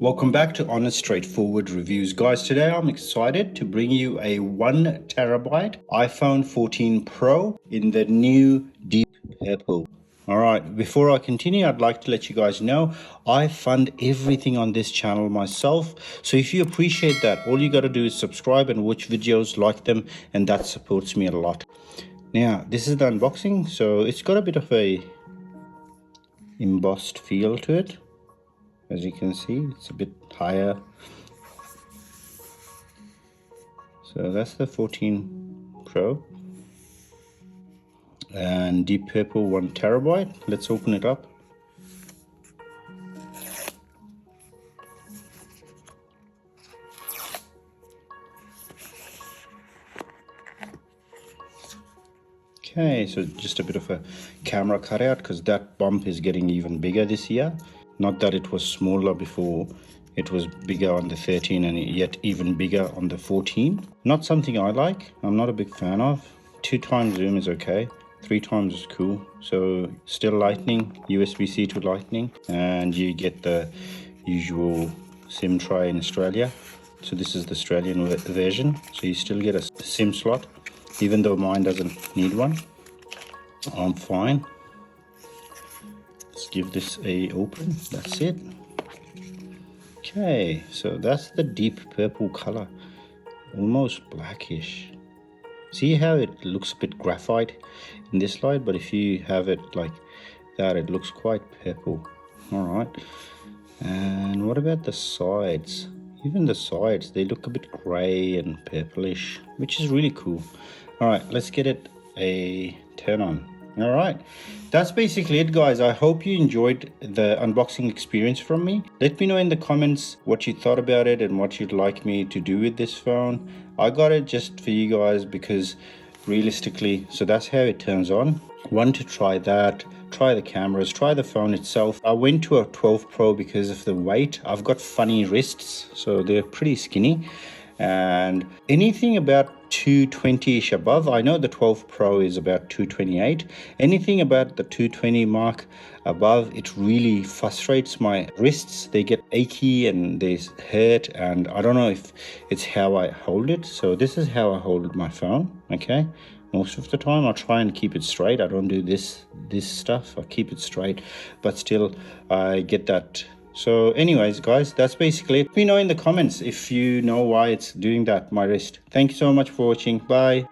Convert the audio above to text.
Welcome back to Honest Straightforward Reviews. Guys, today I'm excited to bring you a 1 terabyte iPhone 14 Pro in the new deep purple. Alright, before I continue, I'd like to let you guys know I fund everything on this channel myself. So if you appreciate that, all you got to do is subscribe and watch videos, like them, and that supports me a lot. Now, this is the unboxing, so it's got a bit of a embossed feel to it. As you can see, it's a bit higher. So that's the 14 Pro and deep purple 1 terabyte. Let's open it up. Okay, so just a bit of a camera cutout because that bump is getting even bigger this year. Not that it was smaller before, it was bigger on the 13 and yet even bigger on the 14. Not something I like, I'm not a big fan of. 2 times zoom is okay, 3 times is cool. So still lightning, USB-C to lightning, and you get the usual SIM tray in Australia. So this is the Australian version, so you still get a SIM slot, even though mine doesn't need one. I'm fine. Let's give this a open. That's it. Okay, so that's the deep purple color, almost blackish. See how it looks a bit graphite in this light, but if you have it like that, it looks quite purple. All right, and what about the sides? Even the sides, they look a bit gray and purplish, which is really cool. All right, let's get it a turn on. All right, that's basically it, guys. I hope you enjoyed the unboxing experience from me. Let me know in the comments what you thought about it and what you'd like me to do with this phone. I got it just for you guys because realistically, so that's how it turns on. Want to try that, try the cameras, try the phone itself. I went to a 12 Pro because of the weight. I've got funny wrists, so they're pretty skinny. And anything about 220-ish above, I know the 12 Pro is about 228. Anything about the 220 mark above, it really frustrates my wrists. They get achy and they hurt, and I don't know if it's how I hold it. So this is how I hold my phone, okay? Most of the time I try and keep it straight. I don't do this stuff. I keep it straight, but still I get that. So anyways, guys, that's basically it. Let me know in the comments if you know why it's doing that, my wrist. Thank you so much for watching. Bye.